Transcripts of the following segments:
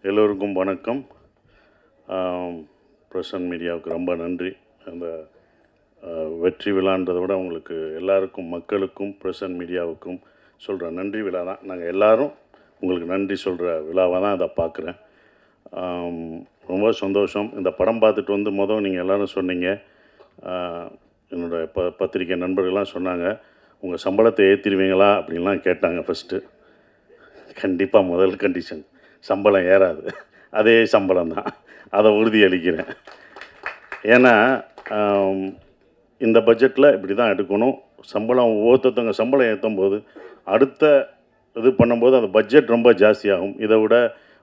எல்லோருக்கும் வணக்கம். பிரசன்ட் மீடியாவுக்கு ரொம்ப நன்றி. அந்த வெற்றி விழான்றதை விட உங்களுக்கு எல்லாருக்கும், மக்களுக்கும், பிரசன்ட் மீடியாவுக்கும் சொல்கிற நன்றி விழா தான். நாங்கள் எல்லோரும் உங்களுக்கு நன்றி சொல்கிற விழாவாக தான் அதை பார்க்குறேன். ரொம்ப சந்தோஷம். இந்த படம் பார்த்துட்டு வந்து நீங்கள் எல்லோரும் சொன்னீங்க, என்னோடய பத்திரிக்கை நண்பர்கள்லாம் சொன்னாங்க, உங்கள் சம்பளத்தை ஏற்றிடுவீங்களா அப்படின்லாம் கேட்டாங்க. ஃபஸ்ட்டு கண்டிப்பாக முதல் கண்டிஷன் சம்பளம் ஏறாது, அதே சம்பளம் தான், அதை உறுதியளிக்கிறேன். ஏன்னா இந்த பட்ஜெட்டில் இப்படி தான் எடுக்கணும். சம்பளம் ஒவ்வொருத்தவங்க சம்பளம் ஏற்றும் போது அடுத்த இது பண்ணும்போது அந்த பட்ஜெட் ரொம்ப ஜாஸ்தியாகும். இதை விட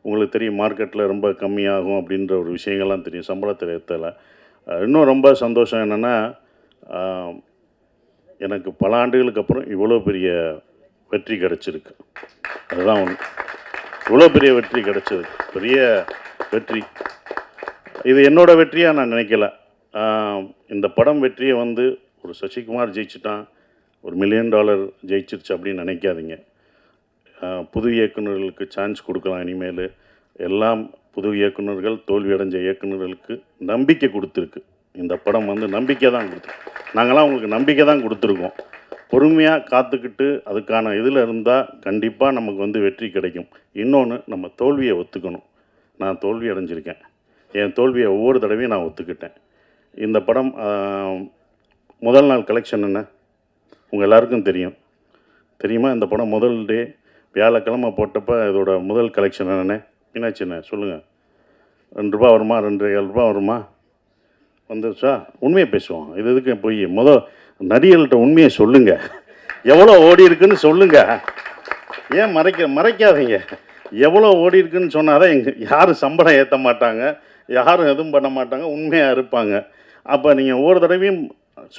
உங்களுக்கு தெரியும், மார்க்கெட்டில் ரொம்ப கம்மியாகும் அப்படின்ற ஒரு விஷயங்கள்லாம் தெரியும் சம்பளத்தில் ஏற்றலை. இன்னும் ரொம்ப சந்தோஷம் என்னென்னா, எனக்கு பல ஆண்டுகளுக்கு அப்புறம் இவ்வளோ பெரிய வெற்றி கிடச்சிருக்கு. அதுதான் ஒன்று. இவ்வளோ பெரிய வெற்றி கிடச்சது பெரிய வெற்றி. இது என்னோடய வெற்றியாக நான் நினைக்கல. இந்த படம் வெற்றியை வந்து ஒரு சசிகுமார் ஜெயிச்சுட்டான், ஒரு $1 மில்லியன் ஜெயிச்சிருச்சு அப்படின்னு நினைக்காதீங்க. புது இயக்குநர்களுக்கு சான்ஸ் கொடுக்கலாம். இனிமேல் எல்லாம் புது இயக்குநர்கள், தோல்வி அடைஞ்ச இயக்குநர்களுக்கு நம்பிக்கை கொடுத்துருக்கு. இந்த படம் வந்து நம்பிக்கை தான் கொடுத்துருக்கு. நாங்களாம் உங்களுக்கு நம்பிக்கை தான் கொடுத்துருக்கோம். பொறுமையாக காத்துக்கிட்டு அதுக்கான இதில் இருந்தால் கண்டிப்பாக நமக்கு வந்து வெற்றி கிடைக்கும். இன்னொன்று, நம்ம தோல்வியை ஒத்துக்கணும். நான் தோல்வி அடைஞ்சிருக்கேன். என் தோல்வியை ஒவ்வொரு தடவையும் நான் ஒத்துக்கிட்டேன். இந்த படம் முதல் நாள் கலெக்ஷன் என்ன உங்கள் எல்லாருக்கும் தெரியுமா? இந்த படம் முதல் டே வியாழக்கிழமை போட்டப்போ இதோட முதல் கலெக்ஷன் என்னென்ன மீனாட்சி என்ன சொல்லுங்கள்? ₹2 வருமா? ₹2.25 வருமா? வந்துருச்சா? உண்மையை பேசுவோம். இது எதுக்கு போய் நடிகர்கள்ட்ட உண்மையை சொல்லுங்கள். எவ்வளோ ஓடி இருக்குன்னு சொல்லுங்கள். ஏன் மறைக்காதீங்க. எவ்வளோ ஓடி இருக்குன்னு சொன்னால் தான் யாரும் சம்பளம் ஏற்ற மாட்டாங்க, யாரும் எதுவும் பண்ண மாட்டாங்க, உண்மையாக இருப்பாங்க. அப்போ நீங்கள் ஒவ்வொரு தடவையும்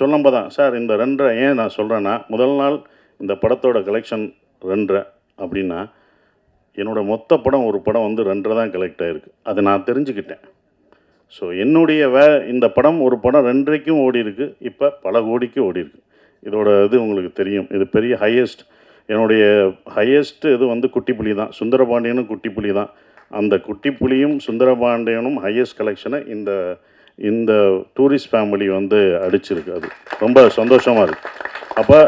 சொல்லும்போது தான், சார் இந்த 2.5 ஏன் நான் சொல்கிறேன்னா, முதல் நாள் இந்த படத்தோட கலெக்ஷன் 2.5 அப்படின்னா, என்னோடய மொத்த படம் ஒரு படம் வந்து 2.5 தான் கலெக்ட் ஆகிருக்கு. அதை நான் தெரிஞ்சுக்கிட்டேன். ஸோ என்னுடைய இந்த படம் ஒரு படம் 2.5க்கும் ஓடி இருக்குது, இப்போ பல கோடிக்கு ஓடி இருக்குது. இதோட இது உங்களுக்கு தெரியும். இது பெரிய ஹையஸ்ட். என்னுடைய ஹையஸ்ட்டு இது வந்து குட்டிப்புலி தான். சுந்தரபாண்டியனும் குட்டிப்புலி தான். அந்த குட்டிப்புலியும் சுந்தரபாண்டியனும் ஹையஸ்ட் கலெக்ஷனை இந்த டூரிஸ்ட் ஃபேமிலி வந்து அடிச்சிருக்கு. அது ரொம்ப சந்தோஷமாக இருக்குது. அப்போ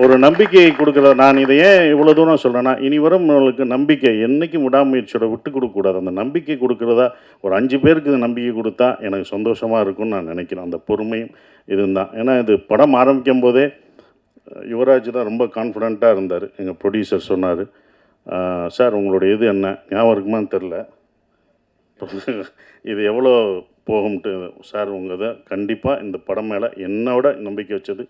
ஒரு நம்பிக்கையை கொடுக்குற, நான் இதை ஏன் இவ்வளோ தூரம் சொல்கிறேன்னா, இனி வரும் நம்மளுக்கு நம்பிக்கை என்றைக்கும் விடாமுயற்சியோட விட்டு கொடுக்கக்கூடாது. அந்த நம்பிக்கை கொடுக்குறதா ஒரு 5 பேருக்கு இந்த நம்பிக்கை கொடுத்தா எனக்கு சந்தோஷமாக இருக்கும்னு நான் நினைக்கிறேன். அந்த பொறுமையும் இதுதான். ஏன்னா இது படம் ஆரம்பிக்கும் போதே யுவராஜ் தான் ரொம்ப கான்ஃபிடெண்ட்டாக இருந்தார். எங்கள் ப்ரொடியூசர் சொன்னார், சார் உங்களுடைய இது என்ன ஞாபகம் இருக்குமான்னு தெரில, இது எவ்வளோ போகும்ட்டு. சார் உங்கள் இதை கண்டிப்பாக இந்த படம் மேலே என்னோட நம்பிக்கை வச்சது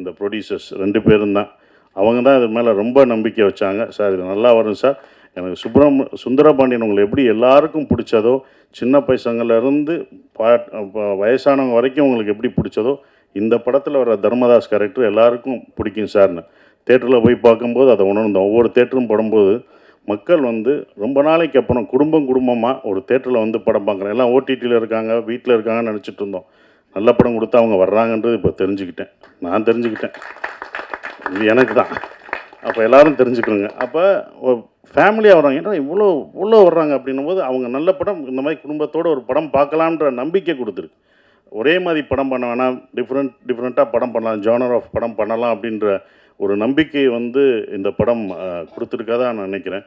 இந்த ப்ரொடியூசர்ஸ் 2 பேரும் தான். அவங்க தான் இது மேலே ரொம்ப நம்பிக்கை வச்சாங்க. சார் இது நல்லா வரும் சார். எனக்கு சுந்தரபாண்டியன் உங்களை எப்படி எல்லாருக்கும் பிடிச்சதோ, சின்ன பசங்கள்லேருந்து வயசானவங்க வரைக்கும் உங்களுக்கு எப்படி பிடிச்சதோ, இந்த படத்தில் வர தர்மதாஸ் கேரக்டர் எல்லாருக்கும் பிடிக்கும் சார்னு தேட்டரில் போய் பார்க்கும்போது அதை உணர்ந்தோம். ஒவ்வொரு தேட்டரும் படும்போது மக்கள் வந்து ரொம்ப நாளைக்கு அப்புறம் குடும்பமாக ஒரு தேட்டரில் வந்து படம் பார்க்குறேன். எல்லாம் ஓடிடியில் இருக்காங்க, வீட்டில் இருக்காங்கன்னு நினச்சிட்டு இருந்தோம். நல்ல படம் கொடுத்தா அவங்க வர்றாங்கன்றது இப்போ தெரிஞ்சுக்கிட்டேன். நான் தெரிஞ்சுக்கிட்டேன், இது எனக்கு தான். அப்போ எல்லோரும் தெரிஞ்சுக்கணுங்க. அப்போ ஃபேமிலியாக வர்றாங்க. ஏன்னா இவ்வளோ வர்றாங்க அப்படின்னும் போது அவங்க நல்ல படம், இந்த மாதிரி குடும்பத்தோடு ஒரு படம் பார்க்கலான்ற நம்பிக்கை கொடுத்துருக்கு. ஒரே மாதிரி படம் பண்ண வேணாம், டிஃப்ரெண்ட்டாக படம் பண்ணலாம், ஜானர் ஆஃப் படம் பண்ணலாம் அப்படின்ற ஒரு நம்பிக்கையை வந்து இந்த படம் கொடுத்துருக்காதான் நான் நினைக்கிறேன்.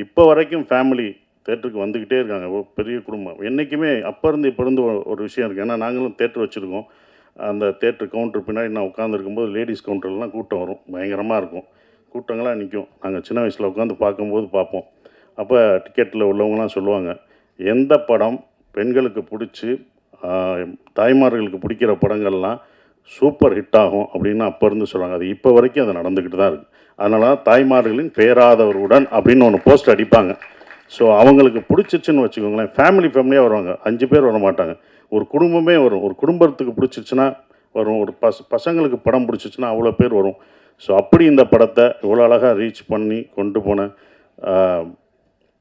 இப்போ வரைக்கும் ஃபேமிலி தேட்டருக்கு வந்துக்கிட்டே இருக்காங்க. பெரிய குடும்பம் என்றைக்குமே அப்போ இருந்து இப்போ இருந்து ஒரு விஷயம் இருக்குது. ஏன்னா நாங்களும் தேட்டர் வச்சுருக்கோம். அந்த தேட்டர் கவுண்டர் பின்னாடி நான் உட்காந்துருக்கும்போது லேடிஸ் கவுண்டர்லாம் கூட்டம் வரும், பயங்கரமாக இருக்கும். கூட்டங்களாக நிற்கும். நாங்கள் சின்ன வயசில் உட்காந்து பார்க்கும்போது பார்ப்போம். அப்போ டிக்கெட்டில் உள்ளவங்களாம் சொல்லுவாங்க, எந்த படம் பெண்களுக்கு பிடிச்சி தாய்மார்களுக்கு பிடிக்கிற படங்கள்லாம் சூப்பர் ஹிட் ஆகும் அப்படின்னு அப்போ இருந்து சொல்கிறாங்க. அது இப்போ வரைக்கும் அது நடந்துக்கிட்டு தான் இருக்குது. அதனால தான் தாய்மார்களின் பேராதவருடன் அப்படின்னு ஒன்று போஸ்ட் அடிப்பாங்க. ஸோ அவங்களுக்கு பிடிச்சிச்சுன்னு வச்சுக்கோங்களேன், ஃபேமிலியாக வருவாங்க. 5 பேர் வர மாட்டாங்க, ஒரு குடும்பமே வரும். ஒரு குடும்பத்துக்கு பிடிச்சிச்சுன்னா வரும், ஒரு பசங்களுக்கு படம் பிடிச்சிச்சுன்னா அவ்வளோ பேர் வரும். ஸோ அப்படி இந்த படத்தை இவ்வளோ அழகாக ரீச் பண்ணி கொண்டு போன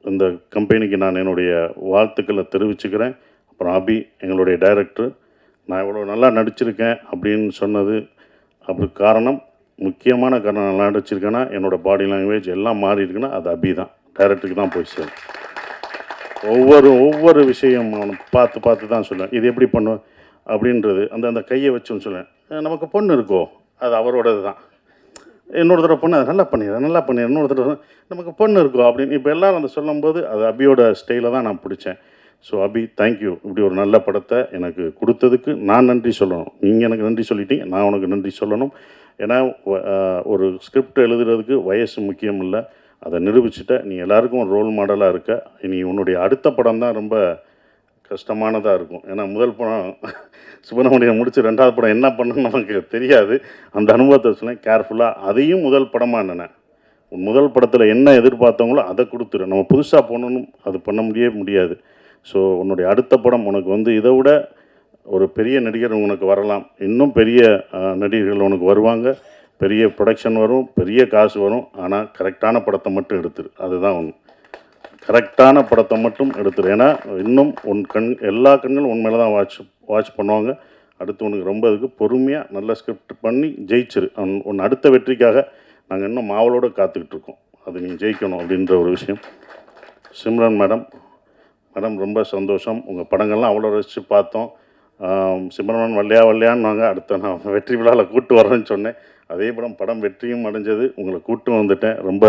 இந்த கம்பெனிக்கு நான் என்னுடைய வாழ்த்துக்களை தெரிவிச்சுக்கிறேன். அப்புறம் அபி எங்களுடைய டைரக்டர், நான் இவ்வளோ நல்லா நடிச்சிருக்கேன் அப்படின்னு சொன்னது அப்படி முக்கியமான காரணம் நல்லா நடிச்சிருக்கேன்னா என்னோடய பாடி லாங்குவேஜ் எல்லாம் மாறி இருக்குன்னா அது அபி தான், டைரக்டருக்கு தான் போய் சேரும். ஒவ்வொரு விஷயம் அவனை பார்த்து தான் சொல்லுவேன். இது எப்படி பண்ணுவேன் அப்படின்றது அந்த கையை வச்சுன்னு சொல்லுவேன். நமக்கு பொண்ணு இருக்கோ அது அவரோடது தான். இன்னொரு தடவை பொண்ணு அதை நல்லா பண்ணிடுறேன் இன்னொரு தடவை நமக்கு பொண்ணு இருக்கோ அப்படின்னு இப்போ எல்லோரும் அதை சொல்லும்போது அது அபியோட ஸ்டைலை தான் நான் பிடிச்சேன். ஸோ அபி தேங்க்யூ, இப்படி ஒரு நல்ல படத்தை எனக்கு கொடுத்ததுக்கு நான் நன்றி சொல்லணும். நீங்கள் எனக்கு நன்றி சொல்லிட்டீங்க, நான் உனக்கு நன்றி சொல்லணும். ஏன்னா ஒரு ஸ்கிரிப்ட் எழுதுறதுக்கு வயசு முக்கியம் இல்லை, அதை நிரூபிச்சுட்ட நீ எல்லாருக்கும் ஒரு ரோல் மாடலாக இருக்க. இனி உன்னுடைய அடுத்த படம் தான் ரொம்ப கஷ்டமானதாக இருக்கும். ஏன்னா முதல் படம் சுப்பிரமணியம் முடித்து ரெண்டாவது படம் என்ன பண்ணணும்னு நமக்கு தெரியாது. அந்த அனுபவத்தை சொன்னேன் கேர்ஃபுல்லாக. அதையும் முதல் படமாக என்னென்ன முதல் படத்தில் என்ன எதிர்பார்த்தவங்களோ அதை கொடுத்துரு. நம்ம புதுசாக போகணுன்னு அது பண்ண முடியாது. ஸோ உன்னுடைய அடுத்த படம் உனக்கு வந்து இதை விட ஒரு பெரிய நடிகர் உனக்கு வரலாம், இன்னும் பெரிய நடிகர்கள் உனக்கு வருவாங்க, பெரிய ப்ரொடக்ஷன் வரும், பெரிய காசு வரும். ஆனால் கரெக்டான படத்தை மட்டும் எடுத்துரு, அதுதான் ஒன்று. கரெக்டான படத்தை மட்டும் எடுத்துரு. ஏன்னா இன்னும் எல்லா கண்களும் உன் மேலே தான் வாட்ச் பண்ணுவாங்க. அடுத்து உனக்கு ரொம்ப இதுக்கு பொறுமையாக நல்ல ஸ்கிரிப்ட் பண்ணி ஜெயிச்சிரு. உன் அடுத்த வெற்றிக்காக நாங்கள் இன்னும் மாவலோடு காத்துக்கிட்டு இருக்கோம். அது நீங்கள் ஜெயிக்கணும் அப்படின்ற ஒரு விஷயம். சிம்ரன் மேடம் ரொம்ப சந்தோஷம். உங்கள் படங்கள்லாம் அவ்வளோ ரசித்து பார்த்தோம். சிம்ரன் வல்லையான்னு வாங்க, அடுத்த நான் வெற்றி விழாவில் கூப்பிட்டு வரேன்னு சொன்னேன். அதே படம் வெற்றியும் அடைஞ்சது. உங்களை கூப்பிட்டு வந்துட்டேன், ரொம்ப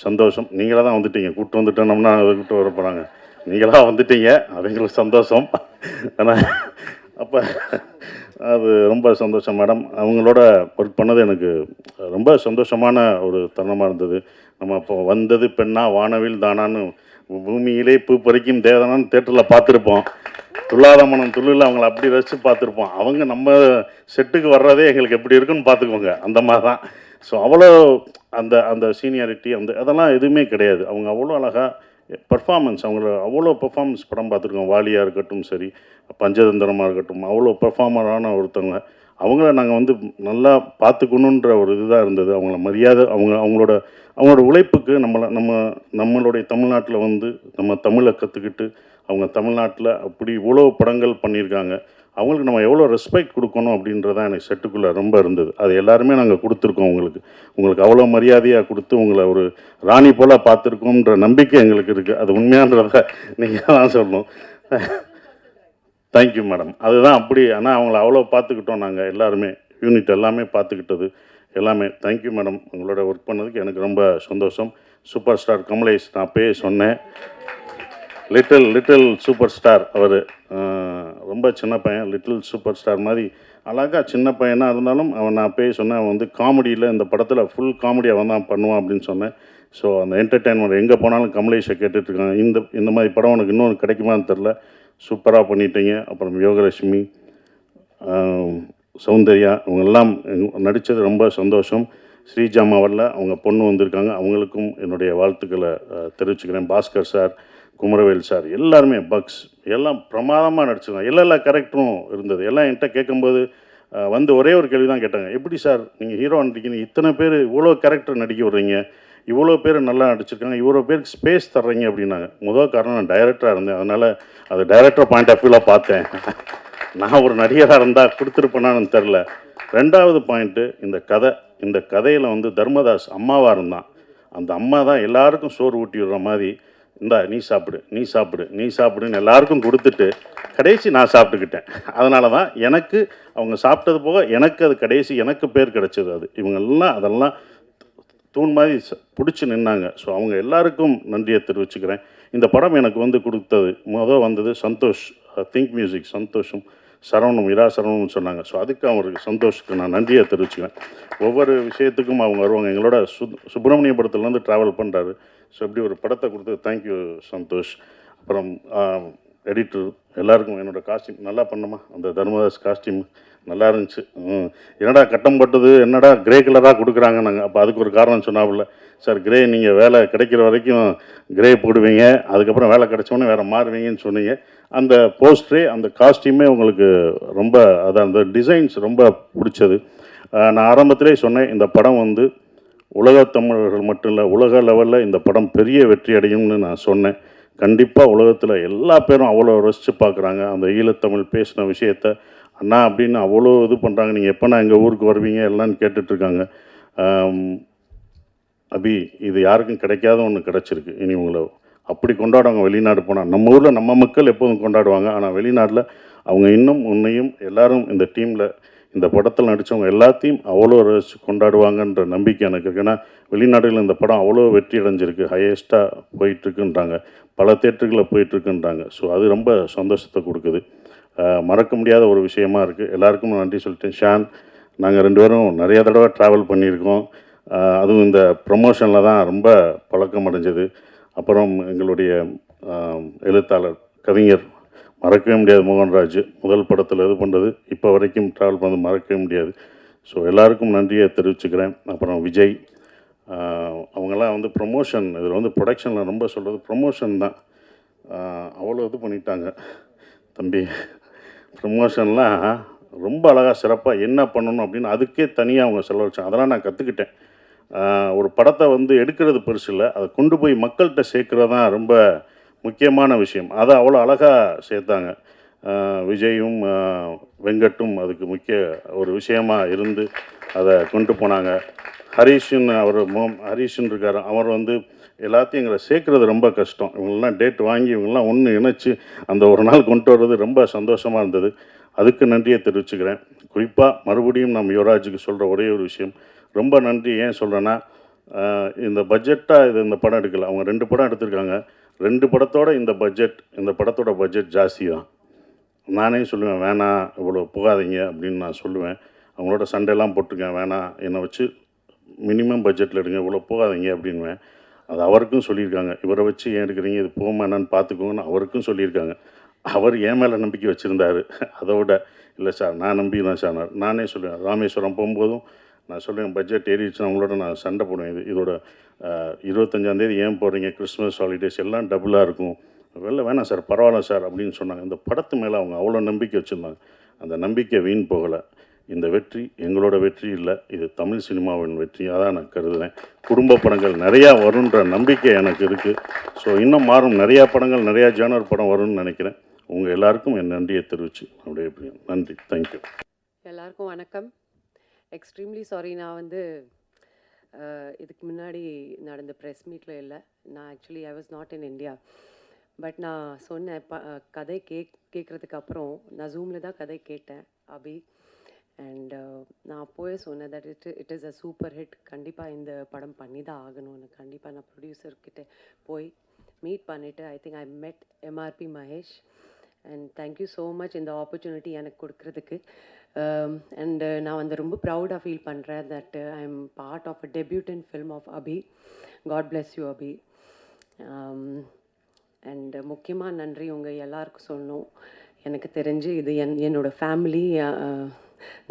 சந்தோஷம். நீங்களாக தான் வந்துட்டீங்க, கூப்பிட்டு வந்துட்டேன்னோம்னா அதை கூப்பிட்டு வர போகிறாங்க. நீங்களாக வந்துட்டீங்க, அது எங்களுக்கு சந்தோஷம். ஆனால் அப்போ அது ரொம்ப சந்தோஷம் மேடம். அவங்களோட ஒர்க் பண்ணது எனக்கு ரொம்ப சந்தோஷமான ஒரு தருணமாக இருந்தது. நம்ம அப்போ வந்தது பெண்ணா வானவில் தானான்னு பூமியிலே பூ பறிக்கும் தேவதானான்னு தேட்டரில் பார்த்துருப்போம். துள்ளாத மனம் துள்ளில் அவங்கள அப்படி ரசித்து பார்த்துருப்போம். அவங்க நம்ம செட்டுக்கு வர்றதே எங்களுக்கு எப்படி இருக்குன்னு பார்த்துக்கோங்க, அந்த மாதிரி தான். ஸோ அவ்வளோ அந்த சீனியாரிட்டி அதெல்லாம் எதுவுமே கிடையாது. அவங்க அவ்வளோ அழகாக பர்ஃபார்மன்ஸ், அவங்கள அவ்வளோ பர்ஃபார்மன்ஸ் படம் பார்த்துருக்கோம். வாலியாக இருக்கட்டும் சரி, பஞ்சதந்திரமாக இருக்கட்டும், அவ்வளோ பர்ஃபார்மரான ஒருத்தவங்க. அவங்கள நாங்கள் வந்து நல்லா பார்த்துக்கணுன்ற ஒரு இதுதான் இருந்தது. அவங்கள மரியாதை, அவங்களோட உழைப்புக்கு நம்மளுடைய தமிழ்நாட்டில் வந்து நம்ம தமிழை கற்றுக்கிட்டு அவங்க தமிழ்நாட்டில் அப்படி இவ்வளோ படங்கள் பண்ணியிருக்காங்க. அவங்களுக்கு நம்ம எவ்வளோ ரெஸ்பெக்ட் கொடுக்கணும் அப்படின்றதான் எனக்கு செட்டுக்குள்ளே ரொம்ப இருந்தது. அது எல்லாருமே நாங்கள் கொடுத்துருக்கோம். உங்களுக்கு அவ்வளோ மரியாதையாக கொடுத்து உங்களை ஒரு ராணி போல் பார்த்துருக்கோன்ற நம்பிக்கை எங்களுக்கு இருக்குது. அது உண்மையான்றதை நீங்கள் தான் சொல்லணும். Thank you madam. அதுதான் அப்படி. ஆனால் அவங்கள அவ்வளோ பார்த்துக்கிட்டோம் நாங்கள் எல்லாருமே, யூனிட் எல்லாமே பார்த்துக்கிட்டது எல்லாமே. Thank you madam. உங்களோட ஒர்க் பண்ணதுக்கு எனக்கு ரொம்ப சந்தோஷம். சூப்பர் ஸ்டார் கமலேஷ், நான் அப்பயே சொன்னேன், லிட்டில் சூப்பர் ஸ்டார். அவர் ரொம்ப சின்ன பையன், லிட்டில் சூப்பர் ஸ்டார் மாதிரி அழகாக சின்ன பையனாக இருந்தாலும் நான் அப்பயே சொன்னேன், அவன் வந்து காமெடியில் இந்த படத்தில் ஃபுல் காமெடி அவன் தான் பண்ணுவான் அப்படின்னு சொன்னேன். ஸோ அந்த என்டர்டெயின்மெண்ட் எங்கே போனாலும் கமலேஷை கேட்டுட்ருக்காங்க. இந்த மாதிரி படம் உனக்கு இன்னொன்று கிடைக்குமான்னு தெரில, சூப்பராக பண்ணிட்டீங்க. அப்புறம் யோகலட்சுமி, சௌந்தர்யா, இவங்கெல்லாம் நடித்தது ரொம்ப சந்தோஷம். ஸ்ரீஜாமா வரல, அவங்க பொண்ணு வந்திருக்காங்க, அவங்களுக்கும் என்னுடைய வாழ்த்துக்களை தெரிவிச்சுக்கிறேன். பாஸ்கர் சார், குமரவேல் சார், எல்லாருமே பக்ஸ் எல்லாம் பிரமாதமாக நடிச்சிருக்காங்க. எல்லா கேரக்டரும் இருந்தது. எல்லாம் என்கிட்ட கேட்கும்போது வந்து ஒரே ஒரு கேள்வி தான் கேட்டாங்க, எப்படி சார் நீங்கள் ஹீரோ நடிக்கிறீங்க, இத்தனை பேர் இவ்வளோ கேரக்டர் நடிக்க விட்றீங்க, இவ்வளோ பேர் நல்லா நடிச்சிருக்காங்க, இவ்வளோ பேருக்கு ஸ்பேஸ் தர்றீங்க அப்படின்னாங்க. முதல் காரணம் நான் டைரக்டராக இருந்தேன், அதனால் அது டைரக்டர் பாயிண்ட் ஆஃப் வியூவில் பார்த்தேன். நான் ஒரு நடிகராக இருந்தால் கொடுத்துருப்பேனான்னு தெரில. ரெண்டாவது பாயிண்ட்டு, இந்த கதையில் வந்து தர்மதாஸ் அம்மாவாக இருந்தான். அந்த அம்மா தான் எல்லாருக்கும் சோறு ஊட்டி விடுற மாதிரி, இந்தா நீ சாப்பிடுன்னு எல்லாருக்கும் கொடுத்துட்டு கடைசி நான் சாப்பிட்டுக்கிட்டேன். அதனால தான் எனக்கு அவங்க சாப்பிட்டது போக எனக்கு அது கடைசி எனக்கு பேர் கிடச்சிது. அது இவங்கெல்லாம் அதெல்லாம் தூண் மாதிரி பிடிச்சி நின்னாங்க. ஸோ அவங்க எல்லாருக்கும் நன்றியை தெரிவிச்சுக்கிறேன். இந்த படம் எனக்கு வந்து கொடுத்தது வந்தது சந்தோஷ், திங்க் மியூசிக் சந்தோஷம், சரவணம், இரா சரவணம்னு சொன்னாங்க. ஸோ அதுக்கு அவருக்கு சந்தோஷத்துக்கு நான் நன்றியை தெரிவிச்சுக்கிறேன். ஒவ்வொரு விஷயத்துக்கும் அவங்க வருவாங்க. எங்களோட சுப்பிரமணியபுரத்துலேருந்து ட்ராவல் பண்ணுறாரு. ஸோ இப்படி ஒரு படத்தை கொடுத்தது தேங்க்யூ சந்தோஷ். அப்புறம் எடிட்டர் எல்லாருக்கும் என்னோடய காஸ்டியூம் நல்லா பண்ணமா, அந்த தர்மதாஸ் காஸ்டியூம் நல்லா இருந்துச்சு. என்னடா கட்டம் பட்டது, என்னடா கிரே கலராக கொடுக்குறாங்க நாங்கள். அப்போ அதுக்கு ஒரு காரணம் சொன்னாப்புல, சார் கிரே நீங்கள் வேலை கிடைக்கிற வரைக்கும் கிரே போடுவீங்க, அதுக்கப்புறம் வேலை கிடைச்சோன்னே வேறு மாறுவீங்கன்னு சொன்னீங்க. அந்த போஸ்டரே அந்த காஸ்டியூமே உங்களுக்கு ரொம்ப அந்த டிசைன்ஸ் ரொம்ப பிடிச்சது. நான் ஆரம்பத்திலே சொன்னேன், இந்த படம் வந்து உலகத் தமிழர்கள் மட்டும் இல்லை, உலக லெவலில் இந்த படம் பெரிய வெற்றி அடையும்னு நான் சொன்னேன். கண்டிப்பாக உலகத்தில் எல்லா பேரும் அவ்வளோ ரசித்து பார்க்குறாங்க. அந்த ஈழத்தமிழ் பேசின விஷயத்த அண்ணா அப்படின்னு அவ்வளோ இது பண்ணுறாங்க. நீங்கள் எப்போனா எங்கள் ஊருக்கு வருவீங்க எல்லான்னு கேட்டுட்ருக்காங்க. அபி, இது யாருக்கும் கிடைக்காத ஒன்று கிடச்சிருக்கு. இனி உங்களை அப்படி கொண்டாடுவாங்க வெளிநாடு போனால். நம்ம ஊரில் நம்ம மக்கள் எப்போதும் கொண்டாடுவாங்க. ஆனால் வெளிநாட்டில் அவங்க இன்னும் உன்னையும் எல்லாரும் இந்த டீமில் இந்த படத்தில் நடித்தவங்க எல்லாத்தையும் அவ்வளோ ரசித்து கொண்டாடுவாங்கன்ற நம்பிக்கை எனக்கு இருக்குது. ஏன்னா வெளிநாடுகளில் இந்த படம் அவ்வளோ வெற்றி அடைஞ்சிருக்கு, ஹையஸ்ட்டாக போயிட்டுருக்குன்றாங்க, பல தேட்டர்களில் போயிட்டுருக்குன்றாங்க. ஸோ அது ரொம்ப சந்தோஷத்தை கொடுக்குது. மறக்க முடியாத ஒரு விஷயமா இருக்குது. எல்லாருக்கும் நன்றி சொல்லிட்டேன். ஷான், நாங்கள் 2 பேரும் நிறையா தடவை ட்ராவல் பண்ணியிருக்கோம். அதுவும் இந்த ப்ரமோஷனில் தான் ரொம்ப பழக்கம் அடைஞ்சது. அப்புறம் எங்களுடைய எழுத்தாளர், கவிஞர், மறக்கவே முடியாது மோகன்ராஜ், முதல் படத்தில் இது பண்ணுறது இப்போ வரைக்கும் ட்ராவல் பண்ணது மறக்கவே முடியாது. ஸோ எல்லாருக்கும் நன்றியை தெரிவிச்சுக்கிறேன். அப்புறம் விஜய், அவங்கெல்லாம் வந்து ப்ரொமோஷன், இதில் வந்து ப்ரொடக்ஷனில் ரொம்ப சொல்கிறது ப்ரொமோஷன் தான். அவ்வளோ இது பண்ணிட்டாங்க தம்பி. ப்ரமோஷன்லாம் ரொம்ப அழகாக சிறப்பாக என்ன பண்ணணும் அப்படின்னு அதுக்கே தனியாக அவங்க செலவழிச்சாங்க. அதெல்லாம் நான் கற்றுக்கிட்டேன். ஒரு படத்தை வந்து எடுக்கிறது பெருசு இல்லை, அதை கொண்டு போய் மக்கள்கிட்ட சேர்க்குறது தான் ரொம்ப முக்கியமான விஷயம். அதை அவ்வளோ அழகாக சேர்த்தாங்க. விஜயும் வெங்கட்டும் அதுக்கு முக்கிய ஒரு விஷயமாக இருந்து அதை கொண்டு போனாங்க. ஹரீஷன், ஹரீஷன் இருக்கார், அவர் வந்து எல்லாத்தையும் எங்களை சேர்க்குறது ரொம்ப கஷ்டம். இவங்கெல்லாம் டேட் வாங்கி இவங்கெல்லாம் ஒன்று இணைச்சி அந்த ஒரு நாள் கொண்டு வர்றது ரொம்ப சந்தோஷமாக இருந்தது. அதுக்கு நன்றியை தெரிவிச்சுக்கிறேன். குறிப்பாக மறுபடியும் நம்ம யுவராஜுக்கு சொல்கிற ஒரே ஒரு விஷயம், ரொம்ப நன்றி. ஏன் சொல்கிறேன்னா, இந்த பட்ஜெட்டாக இந்த படம் எடுக்கலை, அவங்க 2 படம் எடுத்திருக்காங்க. 2 படத்தோட இந்த படத்தோட பட்ஜெட் ஜாஸ்தி தான். நானே சொல்லுவேன், வேணாம் இவ்வளோ போகாதீங்க அப்படின்னு நான் சொல்லுவேன். அவங்களோட சண்டையெல்லாம் போட்டிருக்கேன், வேணாம் என்னை வச்சு மினிமம் பட்ஜெட்டில் எடுங்க, இவ்வளோ போகாதீங்க அப்படின்வேன். அது அவருக்கும் சொல்லியிருக்காங்க, இவரை வச்சு ஏன் எடுக்கிறீங்க, இது போமா என்னன்னு பார்த்துக்கோங்கன்னு அவருக்கும் சொல்லியிருக்காங்க. அவர் என் மேலே நம்பிக்கை வச்சுருந்தார். அதோட இல்லை சார் நான் நம்பிதான் சார். நானே சொல்லுவேன், ராமேஸ்வரம் போகும்போதும் நான் சொல்லுவேன், பட்ஜெட் ஏறிடுச்சுன்னா அவங்களோட நான் சண்டை போடுவேன். இதோட 25ஆந்தேதி ஏன் போடுறீங்க, கிறிஸ்மஸ் ஹாலிடேஸ் எல்லாம் டபுளாக இருக்கும், வேணாம் சார் பரவாயில்ல சார் அப்படின்னு சொன்னாங்க. இந்த படத்து மேலே அவங்க அவ்வளோ நம்பிக்கை வச்சுருந்தாங்க. அந்த நம்பிக்கை வீண் போகலை. இந்த வெற்றி எங்களோட வெற்றி இல்லை, இது தமிழ் சினிமாவின் வெற்றியாக தான் நான் கருதுகிறேன். குடும்ப படங்கள் நிறையா வருன்ற நம்பிக்கை எனக்கு இருக்குது. ஸோ இன்னும் மாறும், நிறையா படங்கள், நிறையா ஜேனர் படம் வரும்னு நினைக்கிறேன். உங்கள் எல்லாருக்கும் என் நன்றியை தெரிவிச்சு அப்படியே நன்றி. தேங்க்யூ. எல்லாருக்கும் வணக்கம். எக்ஸ்ட்ரீம்லி சாரி, நான் வந்து இதுக்கு முன்னாடி நடந்த ப்ரெஸ் மீட்டில் இல்லை. நான் actually I was not in India. But நான் சொன்னேன், கதை கேட்குறதுக்கு அப்புறம் நான் ஜூமில் தான் கதை கேட்டேன் அபி. அண்ட் நான் அப்போவே சொன்னேன் that it is a super hit, கண்டிப்பாக இந்த படம் பண்ணி தான் ஆகணும்னு. கண்டிப்பாக நான் ப்ரொடியூசர்கிட்ட போய் மீட் பண்ணிவிட்டு ஐ think I met MRP Mahesh. And thank you so much இந்த ஆப்பர்ச்சுனிட்டி எனக்கு கொடுக்குறதுக்கு. அண்டு நான் வந்து ரொம்ப ப்ரௌடாக ஃபீல் பண்ணுறேன் that I am part of a debutant film of Abhi. God bless you Abhi. And முக்கியமாக நன்றி உங்கள் எல்லாருக்கும் சொல்லணும். எனக்கு தெரிஞ்சு இது என்னோடய ஃபேமிலி.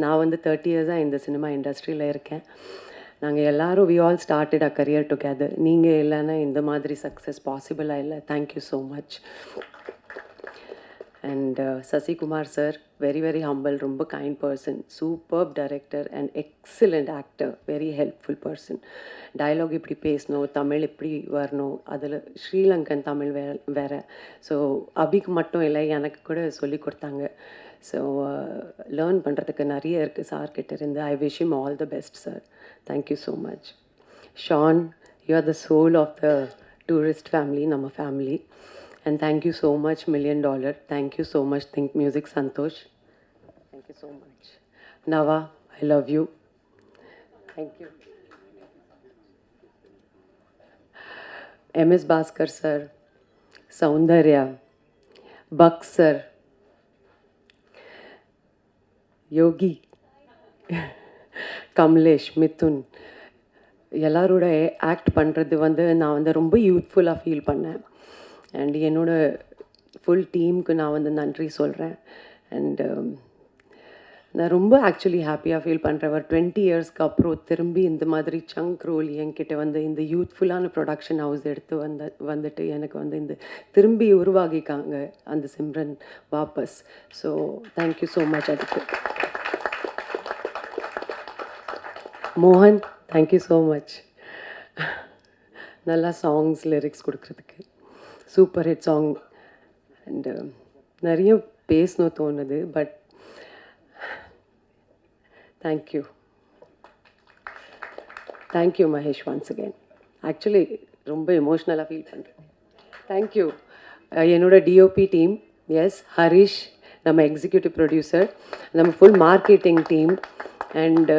நான் வந்து 30 இயர்ஸாக இந்த சினிமா இண்டஸ்ட்ரியில் இருக்கேன். நாங்கள் எல்லோரும் we all started a career together. நீங்கள் இல்லைன்னா இந்த மாதிரி சக்ஸஸ் பாசிபிளாக இல்லை. Thank you so much. And Sasikumar sir, very very humble, ரொம்ப kind person, superb director and excellent actor, very helpful person. Dialogue இப்படி பேசணும், தமிழ் இப்படி வரணும், அதில் ஸ்ரீலங்கன் தமிழ் வேறு. ஸோ அபிக்கு மட்டும் இல்லை, எனக்கு கூட சொல்லி கொடுத்தாங்க. ஸோ லேர்ன் பண்ணுறதுக்கு நிறைய இருக்குது சார்கிட்ட இருந்து. I wish him all the best sir. Thank you so much. Shaan, you are the soul of the tourist family, நம்ம family. And thank you so much, $1 million. Thank you so much, Think Music Santosh. Thank you so much. Nava, I love you. Thank you. MS Bhaskar sir, Soundarya, Buck sir, Yogi, Kamlesh, Mithun. எல்லாரோட act பண்ணுறது வந்து நான் வந்து ரொம்ப யூத்ஃபுல்லாக feel பண்ணேன். And என்னோடய full டீமுக்கு நான் வந்து நன்றி சொல்கிறேன். அண்டு நான் ரொம்ப ஆக்சுவலி ஹாப்பியாக ஃபீல் பண்ணுறேன். ஒரு 20 இயர்ஸ்க்கு அப்புறம் திரும்பி இந்த மாதிரி சங்க் ரோல் என்கிட்ட வந்து இந்த யூத்ஃபுல்லான ப்ரொடக்ஷன் ஹவுஸ் எடுத்து வந்துட்டு எனக்கு வந்து இந்த திரும்பி உருவாகிக்காங்க அந்த சிம்ரன் வாபஸ். So thank you so much. அதுக்கு மோகன், தேங்க்யூ ஸோ மச். நல்லா சாங்ஸ் லிரிக்ஸ் கொடுக்குறதுக்கு. Super hit song. அண்டு நிறைய பேசணும் தோணுது, but thank you. Thank you Mahesh once again. Actually ரொம்ப எமோஷ்னலாக ஃபீல் பண்ணுறேன். தேங்க்யூ. என்னோட டிஓபி டீம், எஸ் ஹரிஷ், நம்ம எக்ஸிக்யூட்டிவ் ப்ரொடியூசர், நம்ம full marketing team, and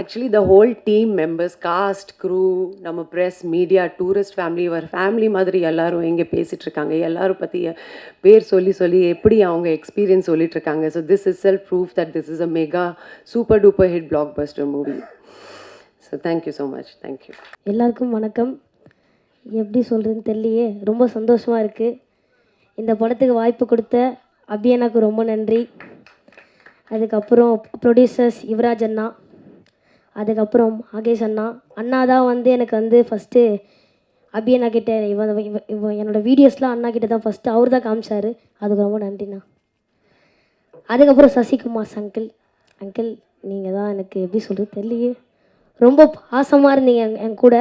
actually the whole team members, cast, crew, நம்ம ப்ரெஸ், மீடியா, டூரிஸ்ட் ஃபேமிலி, ஒரு ஃபேமிலி மாதிரி எல்லாரும் இங்கே பேசிகிட்ருக்காங்க. எல்லாரும் பற்றி பேர் சொல்லி சொல்லி எப்படி அவங்க எக்ஸ்பீரியன்ஸ் சொல்லிகிட்ருக்காங்க. So this is self proof that this is a mega super duper hit blockbuster movie. So thank you so much. Thank you. எல்லாருக்கும் வணக்கம். எப்படி சொல்கிறதுன்னு தெரியலையே, ரொம்ப சந்தோஷமாக இருக்குது. இந்த படத்துக்கு வாய்ப்பு கொடுத்த அபியனாக்கு ரொம்ப நன்றி. அதுக்கப்புறம் ப்ரொடியூசர்ஸ் யுவராஜ் அண்ணா, அதுக்கப்புறம் ஆகேஷ் அண்ணா. அண்ணா தான் வந்து எனக்கு வந்து ஃபஸ்ட்டு அபியண்ணா கிட்டே இவன் என்னோடய வீடியோஸ்லாம் அண்ணா கிட்ட தான் ஃபஸ்ட்டு அவர் தான் காமிச்சார். அதுக்கு ரொம்ப நன்றிண்ணா. அதுக்கப்புறம் சசிகுமார் அங்கிள். அங்கிள் நீங்கள் தான் எனக்கு எப்படி சொல்கிறது தெரியலையே, ரொம்ப பாசமாக இருந்தீங்க என் கூட.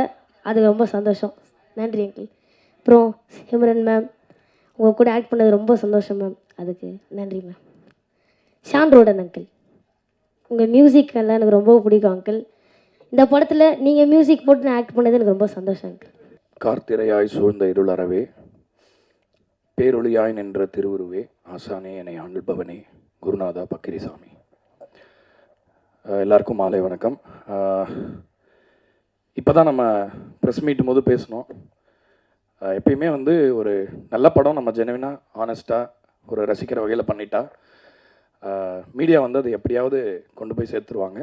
அது ரொம்ப சந்தோஷம். நன்றி அங்கிள். அப்புறம் சிம்ரன் மேம், உங்கள் கூட ஆக்ட் பண்ணது ரொம்ப சந்தோஷம் மேம். அதுக்கு நன்றி மேம். ஷான் ரோடன் அங்கிள், உங்கள் மியூசிக் எல்லாம் எனக்கு ரொம்ப பிடிக்கும் அங்கிள். இந்த படத்தில் நீங்கள் மியூசிக் போட்டு நான் ஆக்ட் பண்ணது எனக்கு ரொம்ப சந்தோஷம் அங்கிள். கார்த்திரையாய் சூழ்ந்த இருளறவே, பேரொளியாய் நின்ற திருவுருவே, ஆசானே என்னை ஆள்பவனே, குருநாதா பக்கிரிசாமி. எல்லாருக்கும் மாலை வணக்கம். இப்போ தான் நம்ம ப்ரெஸ் மீட்டும் போது பேசணும். எப்பயுமே வந்து ஒரு நல்ல படம் நம்ம ஜெனுவினாக ஆனஸ்ட்டாக ஒரு ரசிக்கிற வகையில் பண்ணிட்டா மீடியா வந்து அதை எப்படியாவது கொண்டு போய் சேர்த்துருவாங்க.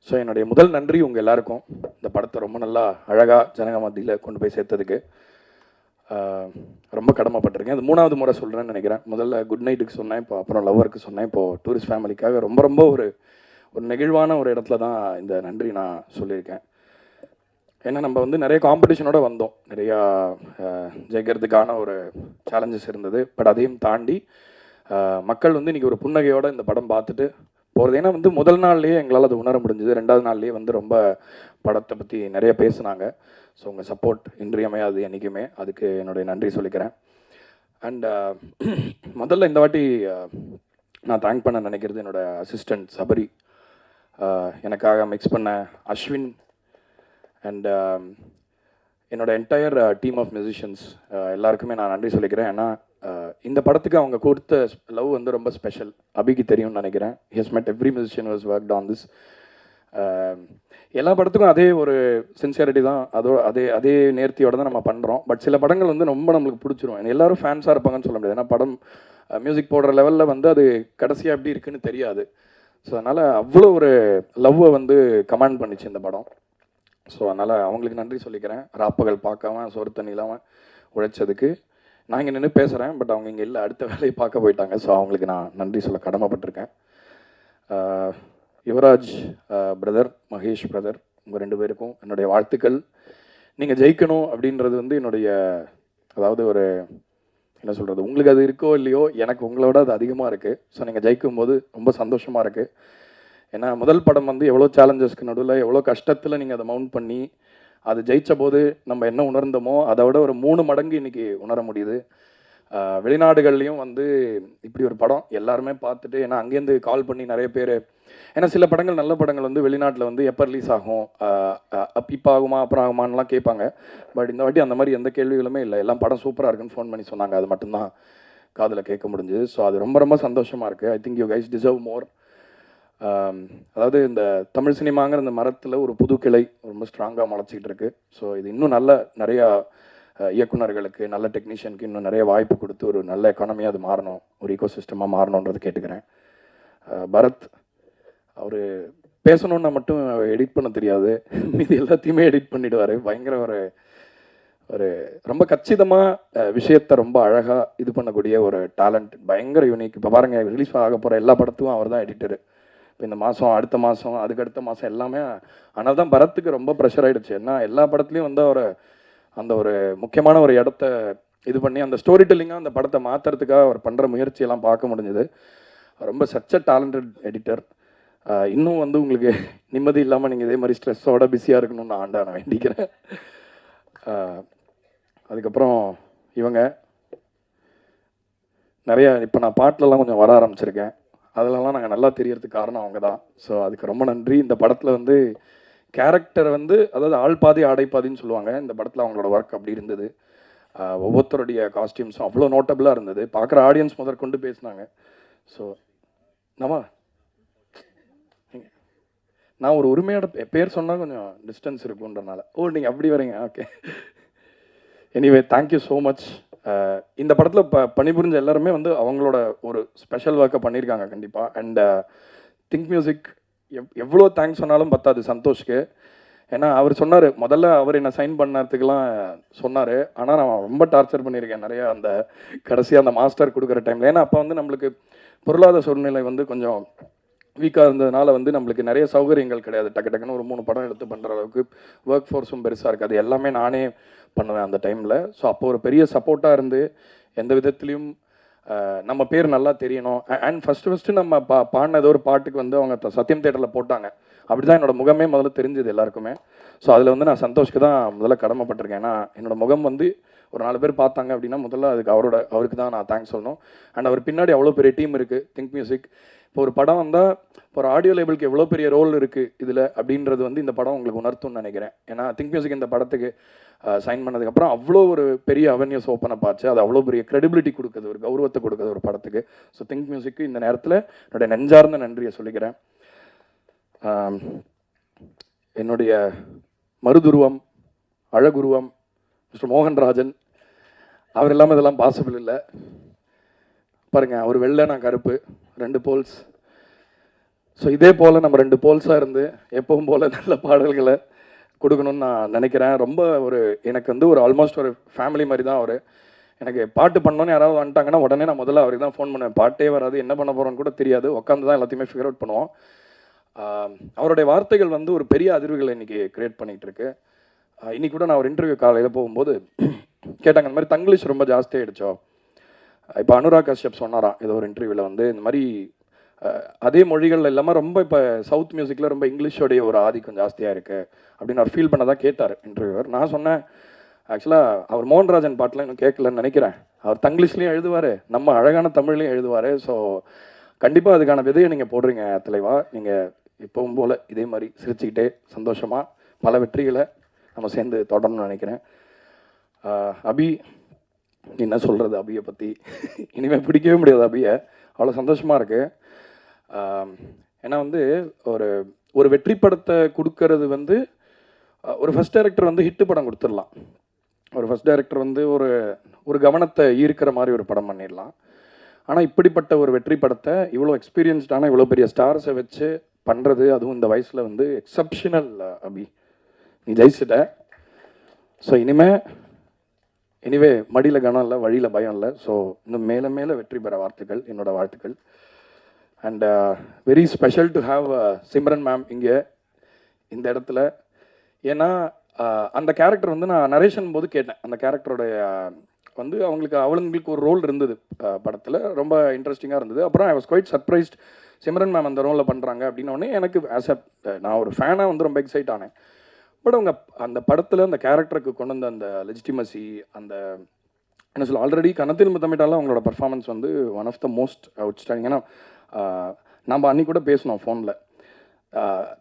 ஸோ என்னுடைய முதல் நன்றி உங்கள் எல்லாருக்கும். இந்த படத்தை ரொம்ப நல்லா அழகாக ஜனங்க மத்தியில் கொண்டு போய் சேர்த்ததுக்கு ரொம்ப கடமைப்பட்டிருக்கேன். அது 3வது முறை சொல்கிறேன்னு நினைக்கிறேன். முதல்ல குட் நைட்டுக்கு சொன்னேன், இப்போ அப்புறம் லவ்வருக்கு சொன்னேன், இப்போது டூரிஸ்ட் ஃபேமிலிக்காக ரொம்ப ரொம்ப ஒரு நெகிழ்வான ஒரு இடத்துல தான் இந்த நன்றி நான் சொல்லியிருக்கேன். ஏன்னா நம்ம வந்து நிறைய காம்படிஷனோட வந்தோம், நிறையா ஜெயிக்கிறதுக்கான ஒரு சேலஞ்சஸ் இருந்தது. பட் அதையும் தாண்டி மக்கள் வந்து இன்றைக்கி ஒரு புன்னகையோடு இந்த படம் பார்த்துட்டு போகிறது. ஏன்னா வந்து முதல் நாள்லேயே எங்களால் அது உணர முடிஞ்சுது. 2வது நாள்லேயே வந்து ரொம்ப படத்தை பற்றி நிறைய பேசுனாங்க. ஸோ உங்கள் சப்போர்ட் இன்றியமையாது என்றைக்குமே. அதுக்கு என்னுடைய நன்றி சொல்லிக்கிறேன். அண்ட் முதல்ல இந்த வாட்டி நான் தேங்க் பண்ண நினைக்கிறது என்னோடய அசிஸ்டண்ட் சபரி, எனக்காக மிக்ஸ் பண்ண அஸ்வின், அண்ட் என்னோட என்டையர் டீம் ஆஃப் மியூசிஷியன்ஸ் எல்லாருக்குமே நான் நன்றி சொல்லிக்கிறேன். ஏன்னா இந்த படத்துக்கு அவங்க கொடுத்த லவ் வந்து ரொம்ப ஸ்பெஷல். அபிக்கு தெரியும்னு நினைக்கிறேன். ஹி ஹஸ் மெட் every musician was worked on this. எல்லா படத்துக்கும் அதே ஒரு சின்சியரிட்டி தான், அதே நேர்த்தியோடு தான் நம்ம பண்ணுறோம். பட் சில படங்கள் வந்து ரொம்ப நம்மளுக்கு பிடிச்சிரும். எல்லாரும் ஃபேன்ஸாக இருப்பாங்கன்னு சொல்ல முடியாது. ஏன்னா படம் மியூசிக் போடுற லெவலில் வந்து அது கடைசியாக எப்படி இருக்குன்னு தெரியாது. ஸோ அதனால் அவ்வளோ ஒரு லவ்வை வந்து கமாண்ட் பண்ணிச்சு இந்த படம். ஸோ அதனால் அவங்களுக்கு நன்றி சொல்லிக்கிறேன். ராப்பகல் பார்க்காம சோறு தண்ணி இல்லாமல் உழைச்சதுக்கு. நான் இங்கே நின்று பேசுகிறேன், பட் அவங்க இங்கே இல்லை, அடுத்த வேலையை பார்க்க போயிட்டாங்க. ஸோ அவங்களுக்கு நான் நன்றி சொல்ல கடமைப்பட்டிருக்கேன். யுவராஜ் பிரதர், மகேஷ் பிரதர், உங்கள் 2 பேருக்கும் என்னுடைய வாழ்த்துக்கள். நீங்கள் ஜெயிக்கணும் அப்படின்றது வந்து என்னுடைய, அதாவது ஒரு என்ன சொல்கிறது, உங்களுக்கு அது இருக்கோ இல்லையோ, எனக்கு உங்களோட அது அதிகமாக இருக்குது. ஸோ நீங்கள் ஜெயிக்கும் போது ரொம்ப சந்தோஷமாக இருக்குது. ஏன்னா முதல் படம் வந்து எவ்வளோ சேலஞ்சஸ்க்கு நடுவில் எவ்வளோ கஷ்டத்தில் நீங்கள் அதை மவுண்ட் பண்ணி அது ஜெயித்த போது நம்ம என்ன உணர்ந்தோமோ அதை விட ஒரு 3 மடங்கு இன்றைக்கி உணர முடியுது. வெளிநாடுகள்லேயும் வந்து இப்படி ஒரு படம் எல்லாருமே பார்த்துட்டு, ஏன்னா அங்கேருந்து கால் பண்ணி நிறைய பேர், ஏன்னா சில படங்கள் நல்ல படங்கள் வந்து வெளிநாட்டில் வந்து எப்போ ரிலீஸ் ஆகும், இப்போ ஆகுமா அப்புறம் ஆகுமான்லாம் கேட்பாங்க. பட் இந்த வாட்டி அந்த மாதிரி எந்த கேள்விகளுமே இல்லை. எல்லாம் படம் சூப்பராக இருக்குன்னு ஃபோன் பண்ணி சொன்னாங்க. அது மட்டும்தான் காதில் கேட்க முடிஞ்சுது. ஸோ அது ரொம்ப ரொம்ப சந்தோஷமாக இருக்குது. I think you guys deserve மோர். அதாவது இந்த தமிழ் சினிமாங்கிற இந்த மரத்தில் ஒரு புது கிளை ரொம்ப ஸ்ட்ராங்காக முளைச்சிக்கிட்டு இருக்கு. ஸோ இது இன்னும் நிறையா இயக்குநர்களுக்கு, நல்ல டெக்னீஷியனுக்கு இன்னும் நிறைய வாய்ப்பு கொடுத்து ஒரு நல்ல எக்கானமியாக அது மாறணும், ஒரு ஈகோ சிஸ்டமாக மாறணுன்றது கேட்டுக்கிறேன். பரத் அவர் பேசணுன்னா மட்டும் எடிட் பண்ண தெரியாது, மீது எல்லாத்தையுமே எடிட் பண்ணிவிடுவார். பயங்கர ஒரு ரொம்ப கச்சிதமாக விஷயத்தை ரொம்ப அழகாக இது பண்ணக்கூடிய ஒரு டேலண்ட், பயங்கர யூனிக். இப்போ பாருங்கள், ரிலீஸ் ஆக போகிற எல்லா படத்துக்கும் அவர் தான் எடிட்டரு. இப்போ இந்த மாதம், அடுத்த மாதம், அதுக்கடுத்த மாதம் எல்லாமே. ஆனால் தான் பரத்துக்கு ரொம்ப ப்ரெஷர் ஆகிடுச்சு. ஏன்னா எல்லா படத்துலையும் வந்து அவர் அந்த ஒரு முக்கியமான ஒரு இடத்த இது பண்ணி அந்த ஸ்டோரி டெல்லிங்காக அந்த படத்தை மாற்றுறதுக்காக அவர் பண்ணுற முயற்சியெல்லாம் பார்க்க முடிஞ்சுது. ரொம்ப சச் அ டேலண்டட் எடிட்டர். இன்னும் வந்து உங்களுக்கு நிம்மதி இல்லாமல் நீங்கள் இதே மாதிரி ஸ்ட்ரெஸ்ஸோட பிஸியாக இருக்கணும்னு நான் ஆண்டான வேண்டிக்கிறேன். அதுக்கப்புறம் இவங்க நிறையா இப்போ நான் பாட்டிலலாம் கொஞ்சம் வர ஆரம்பிச்சிருக்கேன். அதிலலாம் நாங்கள் நல்லா தெரியறதுக்கு காரணம் அவங்க தான். ஸோ அதுக்கு ரொம்ப நன்றி. இந்த படத்தில் வந்து கேரக்டர் வந்து, அதாவது ஆள் பாதி ஆடை பாதின்னு சொல்லுவாங்க, இந்த படத்தில் அவங்களோட ஒர்க் அப்படி இருந்தது. ஒவ்வொருத்தருடைய காஸ்டியூம்ஸும் அவ்வளோ நோட்டபுளாக இருந்தது. பார்க்குற ஆடியன்ஸ் முதற்கொண்டு பேசினாங்க. ஸோ நான் ஒரு உரிமையோட பேர் சொன்னால் கொஞ்சம் டிஸ்டன்ஸ் இருக்குன்றனால. ஓ, நீங்கள் அப்படி வரீங்க, okay. Anyway, thank you so much. இந்த படத்தில் பணிபுரிஞ்ச எல்லாருமே வந்து அவங்களோட ஒரு ஸ்பெஷல் ஒர்க்கை பண்ணியிருக்காங்க கண்டிப்பாக. அண்ட் திங்க் மியூசிக் எவ்வளோ தேங்க்ஸ் சொன்னாலும் பத்தாது சந்தோஷ்க்கு. ஏன்னா அவர் சொன்னார், முதல்ல அவர் என்னை சைன் பண்ணதுக்கெலாம் சொன்னார். ஆனால் நான் ரொம்ப டார்ச்சர் பண்ணியிருக்கேன் நிறையா அந்த கடைசியாக அந்த மாஸ்டர் கொடுக்குற டைமில். ஏன்னா அப்போ வந்து நம்மளுக்கு பொருளாதார சூழ்நிலை வந்து கொஞ்சம் வீக்காக இருந்ததுனால வந்து நம்மளுக்கு நிறைய சௌகரியங்கள் கிடையாது. டக்குன்னு ஒரு 3 படம் எடுத்து பண்ணுற அளவுக்கு ஒர்க் ஃபோர்ஸும் பெருசாக இருக்காது. எல்லாமே நானே பண்ணுவேன் அந்த டைமில். ஸோ அப்போ ஒரு பெரிய சப்போர்ட்டாக இருந்து எந்த விதத்துலேயும் நம்ம பேர் நல்லா தெரியணும். அண்ட் ஃபஸ்ட்டு நம்ம பாடின ஒரு பாட்டுக்கு வந்து அவங்க சத்யம் தேட்டரில் போட்டாங்க. அப்படி தான் என்னோடய முகமே முதல்ல தெரிஞ்சது எல்லாருக்குமே. ஸோ அதில் வந்து நான் சந்தோஷ்க்கு தான் முதல்ல கடமைப்பட்டிருக்கேன். ஏன்னா என்னோடய முகம் வந்து ஒரு 4 பேர் பார்த்தாங்க அப்படின்னா முதல்ல அதுக்கு அவருக்கு தான் நான் தேங்க்ஸ் சொல்லணும். அண்ட் அவர் பின்னாடி அவ்வளோ பெரிய டீம் இருக்குது திங்க் மியூசிக். இப்போ ஒரு படம் வந்தால் இப்போ ஒரு ஆடியோ லேபிளுக்கு எவ்வளோ பெரிய ரோல் இருக்குது இதில் அப்படின்றது வந்து இந்த படம் உங்களுக்கு உணர்த்தும்னு நினைக்கிறேன். ஏன்னா திங்க் மியூசிக் இந்த படத்துக்கு சைன் பண்ணதுக்கப்புறம் அவ்வளோ ஒரு பெரிய அவென்யூஸ் ஓப்பன் அப் ஆச்சு. அது அவ்வளோ பெரிய கிரெடிபிலிட்டி கொடுக்குது, ஒரு கௌரவத்தை கொடுக்குது ஒரு படத்துக்கு. ஸோ திங்க் மியூசிக்கு இந்த நேரத்தில் என்னுடைய நெஞ்சார்ந்த நன்றியை சொல்லிக்கிறேன். என்னுடைய மருதுருவம், அழகுருவம் மிஸ்டர் மோகன்ராஜன், அவர் இல்லாமல் இதெல்லாம் பாசிபிள் இல்லை. பாருங்கள், அவர் வெள்ளை, நான் கருப்பு, 2 போல்ஸ். ஸோ இதே போல் நம்ம 2 போல்ஸாக இருந்து எப்பவும் போல் நல்ல பாடல்களை கொடுக்கணும்னு நான் நினைக்கிறேன். ரொம்ப எனக்கு வந்து ஒரு ஆல்மோஸ்ட் ஒரு ஃபேமிலி மாதிரி தான் அவர். எனக்கு பாட்டு பண்ணணுன்னு யாராவது வந்துட்டாங்கன்னா உடனே நான் முதல்ல அவருக்கு தான் ஃபோன் பண்ணுவேன். பாட்டே வராது, என்ன பண்ண போகிறோன்னு கூட தெரியாது, உட்காந்து தான் எல்லாத்தையுமே ஃபிகர் அவுட் பண்ணுவோம். அவருடைய வார்த்தைகள் வந்து ஒரு பெரிய அதிர்வுகளை இன்றைக்கி க்ரியேட் பண்ணிகிட்டு இருக்கு. இன்றைக்கி கூட நான் ஒரு இன்டர்வியூ காலையில் போகும்போது கேட்டாங்க, இந்த மாதிரி தங்கிலீஷ் ரொம்ப ஜாஸ்தியாகிடுச்சோ. இப்போ அனுராக் கஷ்யப் சொன்னாராம் ஏதோ ஒரு இன்டர்வியூவில் வந்து இந்த மாதிரி அதே மொழிகள் இல்லாமல் ரொம்ப இப்போ சவுத் மியூசிக்கில் ரொம்ப இங்கிலீஷோடைய ஒரு ஆதிக்கம் ஜாஸ்தியாக இருக்குது அப்படின்னு அவர் ஃபீல் பண்ண தான் கேட்டார் இன்டர்வியூவர். நான் சொன்னேன், ஆக்சுவலாக அவர் மோகன்ராஜன் பாட்டெலாம் இன்னும் கேட்கலன்னு நினைக்கிறேன். அவர் தங்கிலீஷ்லேயும் எழுதுவார், நம்ம அழகான தமிழ்லையும் எழுதுவார். ஸோ கண்டிப்பாக அதுக்கான விதையை நீங்கள் போடுறீங்க தலைவா. நீங்கள் இப்போவும் போல் இதே மாதிரி சிரிச்சுக்கிட்டே சந்தோஷமாக பல வெற்றிகளை நம்ம சேர்ந்து தொடரணும்னு நினைக்கிறேன். அபி, என்ன சொல்கிறது அபியை பற்றி, இனிமேல் பிடிக்கவே முடியாது அபியை, அவ்வளோ சந்தோஷமாக இருக்குது. ஏன்னா வந்து ஒரு வெற்றி படத்தை கொடுக்கறது வந்து ஒரு ஃபஸ்ட் டைரக்டர் வந்து ஹிட்டு படம் கொடுத்துடலாம். ஒரு ஃபஸ்ட் டைரக்டர் வந்து ஒரு கவனத்தை ஈர்க்கிற மாதிரி ஒரு படம் பண்ணிடலாம். ஆனால் இப்படிப்பட்ட ஒரு வெற்றி படத்தை இவ்வளோ எக்ஸ்பீரியன்ஸ்டான இவ்வளோ பெரிய ஸ்டார்ஸை வச்சு பண்ணுறது, அதுவும் இந்த வயசில் வந்து எக்ஸப்ஷனல் அபி. நீ ஜெயிச்சிட்ட. ஸோ எனிவே மடியில் கனம் இல்லை, வழியில் பயம் இல்லை. ஸோ இன்னும் மேலே மேலே வெற்றி பெற வாழ்த்துக்கள், என்னோடய வாழ்த்துக்கள். And very special to have Simran ma'am இங்கே இந்த இடத்துல. ஏன்னா அந்த கேரக்டர் வந்து நான் நரேஷன் போது கேட்டேன். அந்த கேரக்டரோடைய வந்து அவங்களுக்கு ஒரு ரோல் இருந்தது படத்தில், ரொம்ப இன்ட்ரெஸ்டிங்காக இருந்தது. அப்புறம் I was quite surprised Simran ma'am அந்த ரோலில் பண்ணுறாங்க அப்படின்னோடனே எனக்கு நான் ஒரு ஃபேனாக வந்து ரொம்ப எக்ஸைட் ஆனேன். பட் அவங்க அந்த படத்தில் அந்த கேரக்டருக்கு கொண்டு வந்த அந்த லெஜிட்டிமசி, அந்த என்ன சொல்ல, ஆல்ரெடி கணத்தில் முத்தமிட்டாலும் அவங்களோட பர்ஃபார்மன்ஸ் வந்து one of the most outstanding. ஏன்னா நம்ம அன்றைக்கி கூட பேசினோம் ஃபோனில்.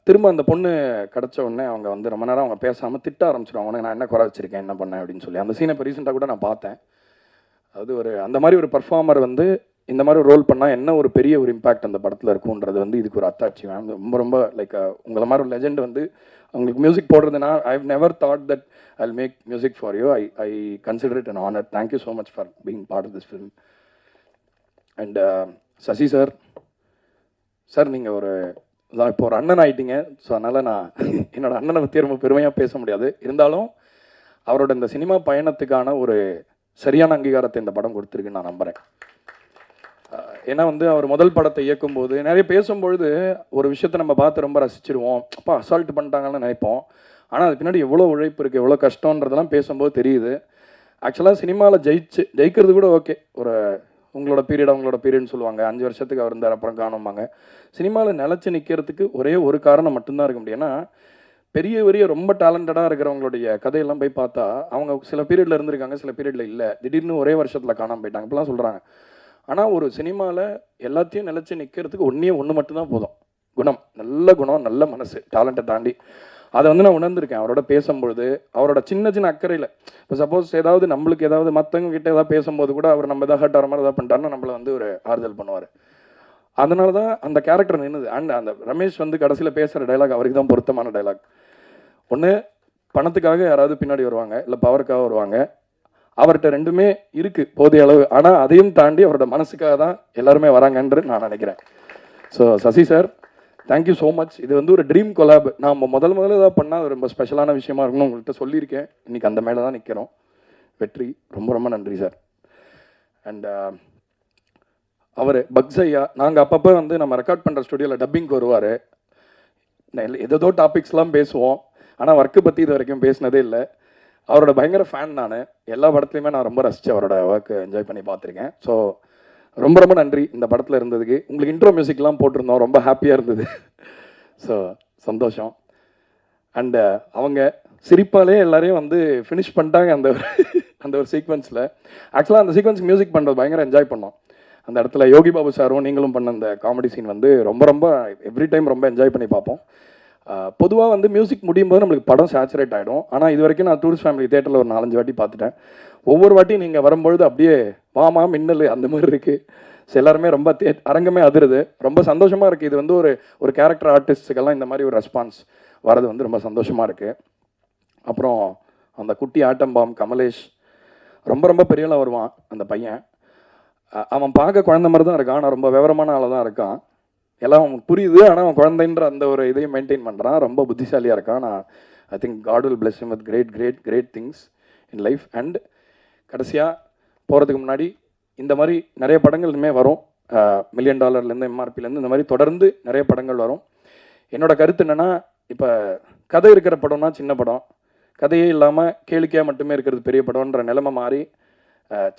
திரும்ப அந்த பொண்ணு கிடச்ச உடனே அவங்க வந்து ரொம்ப நேரம் அவங்க பேசாமல் திட்ட ஆரம்பிச்சிடுவாங்க, நான் என்ன குறை வச்சிருக்கேன், என்ன பண்ணேன் அப்படின்னு சொல்லி. அந்த சீனை இப்போ ரீசெண்டாக கூட நான் பார்த்தேன். அது அந்த மாதிரி ஒரு பர்ஃபார்மர் வந்து இந்த மாதிரி ரோல் பண்ணால் என்ன ஒரு பெரிய ஒரு இம்பேக்ட் அந்த படத்தில் இருக்குன்றது வந்து இதுக்கு ஒரு அத்தாட்சி மேம். ரொம்ப ரொம்ப லைக் உங்களை மாதிரி ஒரு லெஜெண்ட் வந்து அவங்களுக்கு மியூசிக் போடுறதுனா I have never thought that I will make music for you. I consider it an honour. Thank you so much for being part of this film. And Sasi sir நீங்கள் இப்போ ஒரு அண்ணன் ஆகிட்டீங்க. ஸோ அதனால் நான் என்னோடய அண்ணனை பற்றி ரொம்ப பெருமையாக பேச முடியாது. இருந்தாலும் அவரோட இந்த சினிமா பயணத்துக்கான ஒரு சரியான அங்கீகாரத்தை இந்த படம் கொடுத்துருக்குன்னு நான் நம்புகிறேன். ஏன்னா வந்து அவர் முதல் படத்தை இயக்கும்போது நிறைய பேசும்பொழுது ஒரு விஷயத்தை நம்ம பார்த்து ரொம்ப ரசிச்சிருவோம். அப்பா அசால்ட் பண்ணிட்டாங்கன்னு நினைப்போம். ஆனால் அது பின்னாடி எவ்வளோ உழைப்பு இருக்குது, எவ்வளோ கஷ்டன்றதெல்லாம் பேசும்போது தெரியுது. ஆக்சுவலாக சினிமாவில் ஜெயிக்கிறது கூட ஓகே, உங்களோட பீரியட்னு சொல்லுவாங்க. 5 வருஷத்துக்கு அவர் இருந்தார், அப்புறம் காணும்பாங்க. சினிமாவில் நிலச்சி நிற்கிறதுக்கு ஒரே ஒரு காரணம் மட்டும்தான் இருக்க முடியும். ஏன்னா பெரிய ரொம்ப டேலண்டடாக இருக்கிறவங்களுடைய கதையெல்லாம் போய் பார்த்தா அவங்க சில பீரியடில் இருந்திருக்காங்க, சில பீரியடில் இல்லை, திடீர்னு ஒரே வருஷத்தில் காணாமல் போயிட்டாங்க, இப்படிலாம் சொல்கிறாங்க. ஆனால் ஒரு சினிமாவில் எல்லாத்தையும் நிலச்சி நிற்கிறதுக்கு ஒன்று மட்டும்தான் போதும், குணம். நல்ல குணம், நல்ல மனசு, டேலண்ட்டை தாண்டி. அதை வந்து நான் உணர்ந்திருக்கேன் அவரோட பேசும்பொழுது. அவரோட சின்ன சின்ன அக்கறையில், இப்போ சப்போஸ் ஏதாவது நம்மளுக்கு ஏதாவது மற்றவங்க கிட்ட ஏதாவது பேசும்போது கூட அவர் நம்ம ஏதாவது ஹர்ட் ஆகிற மாதிரி ஏதாவது பண்ணிட்டாருன்னா நம்மளை வந்து ஒரு ஆறுதல் பண்ணுவார். அதனால தான் அந்த கேரக்டர் நின்றுது. அண்ட் அந்த ரமேஷ் வந்து கடைசியில் பேசுகிற டைலாக் அவருக்கு தான் பொருத்தமான டைலாக். ஒன்று, பணத்துக்காக யாராவது பின்னாடி வருவாங்க, இல்லை பவருக்காக வருவாங்க. அவர்கிட்ட ரெண்டுமே இருக்குது போதிய அளவு. ஆனால் அதையும் தாண்டி அவரோட மனசுக்காக தான் எல்லாருமே வராங்கன்று நான் நினைக்கிறேன். So Sasi sir, thank you so much. இது வந்து ஒரு ட்ரீம் கொலாப். நான் முதல்ல ஏதாவது பண்ணால் அது ரொம்ப ஸ்பெஷலான விஷயமா இருக்குன்னு உங்கள்கிட்ட சொல்லியிருக்கேன். இன்றைக்கி அந்த மேலே தான் நிற்கிறோம். வெற்றி, ரொம்ப ரொம்ப நன்றி சார். அண்ட் அவர் பக்ஸ் ஐயா, நாங்கள் அப்பப்போ வந்து நம்ம ரெக்கார்ட் பண்ணுற ஸ்டுடியோவில் டப்பிங்க்கு வருவார். ஏதோ டாபிக்ஸ்லாம் பேசுவோம், ஆனால் ஒர்க்கு பற்றி இது வரைக்கும் பேசினதே இல்லை. அவரோட பயங்கர ஃபேன் நான். எல்லா படத்துலையுமே நான் ரொம்ப ரசித்து அவரோட ஒர்க்கு என்ஜாய் பண்ணி பார்த்துருக்கேன். ஸோ ரொம்ப ரொம்ப நன்றி இந்த படத்தில் இருந்ததுக்கு. உங்களுக்கு இன்ட்ரோ மியூசிக்லாம் போட்டிருந்தோம், ரொம்ப ஹாப்பியாக இருந்தது. ஸோ சந்தோஷம். அண்டு அவங்க சிரிப்பாலே எல்லாரையும் வந்து ஃபினிஷ் பண்ணிட்டாங்க அந்த ஒரு சீக்வன்ஸில். ஆக்சுவலாக அந்த சீக்வன்ஸ் மியூசிக் பண்ணுறது பயங்கர என்ஜாய் பண்ணோம். அந்த இடத்துல யோகி பாபு சாரும் நீங்களும் பண்ண அந்த காமெடி சீன் வந்து ரொம்ப ரொம்ப எவ்ரி டைம் ரொம்ப என்ஜாய் பண்ணி பார்ப்போம். பொதுவாக வந்து மியூசிக் முடியும் போது நம்மளுக்கு படம் சேச்சுரேட் ஆகிடும். ஆனால் இது வரைக்கும் நான் டூரிஸ்ட் ஃபேமிலி தேட்டரில் ஒரு 4-5 வாட்டி பார்த்துட்டேன். ஒவ்வொரு வாட்டியும் நீங்கள் வரும்பொழுது அப்படியே வாமா மின்னல் அந்த மாதிரி இருக்குது. ஸோ எல்லாருமே ரொம்ப அரங்கமே அதிருது. ரொம்ப சந்தோஷமாக இருக்குது. இது வந்து ஒரு கேரக்டர் ஆர்டிஸ்ட்டுக்கெல்லாம் இந்த மாதிரி ஒரு ரெஸ்பான்ஸ் வரது வந்து ரொம்ப சந்தோஷமாக இருக்குது. அப்புறம் அந்த குட்டி ஆட்டம்பாம் கமலேஷ் ரொம்ப ரொம்ப பெரியலாம் வருவான். அந்த பையன் அவன் பார்க்க குழந்தை மாதிரி தான் இருக்கான், ஆனால் ரொம்ப விவரமான ஆளாக தான் இருக்கான். எல்லாம் அவனுக்கு புரியுது, ஆனால் அவன் குழந்தைன்ற அந்த ஒரு இதையும் மெயின்டைன் பண்ணுறான். ரொம்ப புத்திசாலியாக இருக்கான். நான் I think God will bless him with great things in life. And கடைசியாக போகிறதுக்கு முன்னாடி இந்த மாதிரி நிறைய படங்கள் இனிமேல் வரும். $1 million எம்ஆர்பிலேருந்து இந்த மாதிரி தொடர்ந்து நிறைய படங்கள் வரும். என்னோட கருத்து என்னென்னா, இப்போ கதை இருக்கிற படம்னா சின்ன படம், கதையே இல்லாமல் கேளிக்கையாக மட்டுமே இருக்கிறது பெரிய படம்ன்ற நிலைமை மாறி,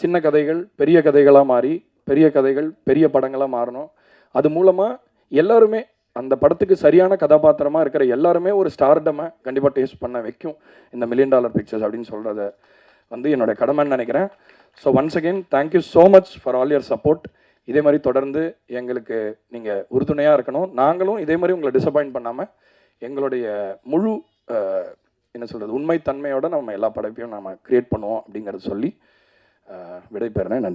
சின்ன கதைகள் பெரிய கதைகளாக மாறி, பெரிய கதைகள் பெரிய படங்களாக மாறணும். அது மூலமாக எல்லாருமே அந்த படத்துக்கு சரியான கதாபாத்திரமாக இருக்கிற எல்லாருமே ஒரு ஸ்டார்டமை கண்டிப்பாக டேஸ்ட் பண்ண வைக்கும் இந்த $1 million பிக்சர்ஸ் அப்படின்னு சொல்கிறத வந்து என்னோட கடமைன்னு நினைக்கிறேன். So once again thank you so much for all your support. இதே மாதிரி தொடர்ந்து எங்களுக்கு நீங்கள் உறுதுணையாக இருக்கணும். நாங்களும் இதே மாதிரி உங்களை டிசப்பாயிண்ட் பண்ணாமல் எங்களுடைய முழு என்ன சொல்கிறது உண்மைத்தன்மையோடு நம்ம எல்லா படைப்பையும் நம்ம க்ரியேட் பண்ணுவோம் அப்படிங்கிறத சொல்லி விடைபெறேன். நன்றி.